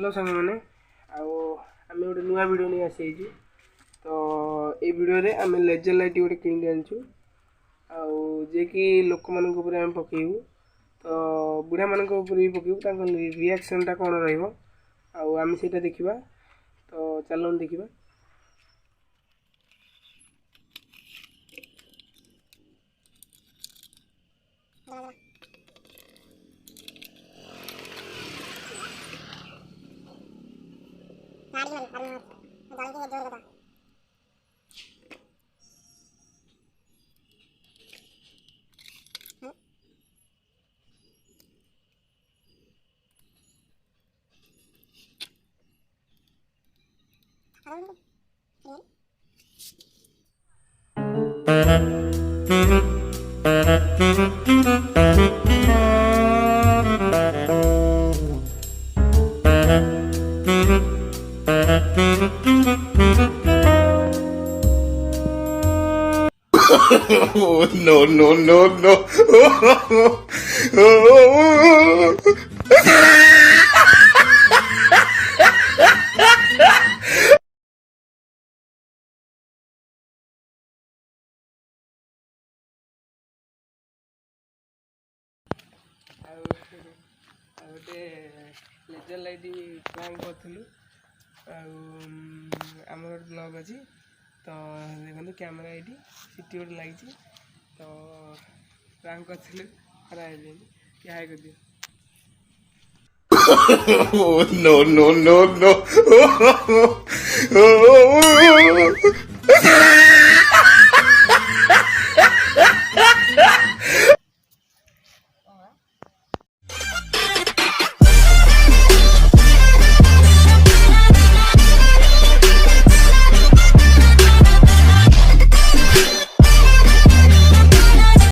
Hello सांग मैंने आम गोटे नुआ भिड नहीं आसी तो ये भिडियो रे आम लेजर लाइट गोटे किणी आनचु जे कि लोक मान पकेबू तो बुढ़ा मान पकेबू रिएक्शनटा कौन रही से देखा तो चलो देखा। No, no, no, no. गोटे लेजर लाइट प्लांग करूँ आम ब्लग अच्छी तो देखो कैमेरा ये सीटी गोटे लगी तो प्लांग करूँ खराब क्या हाई कर दियो। No, no, no, no.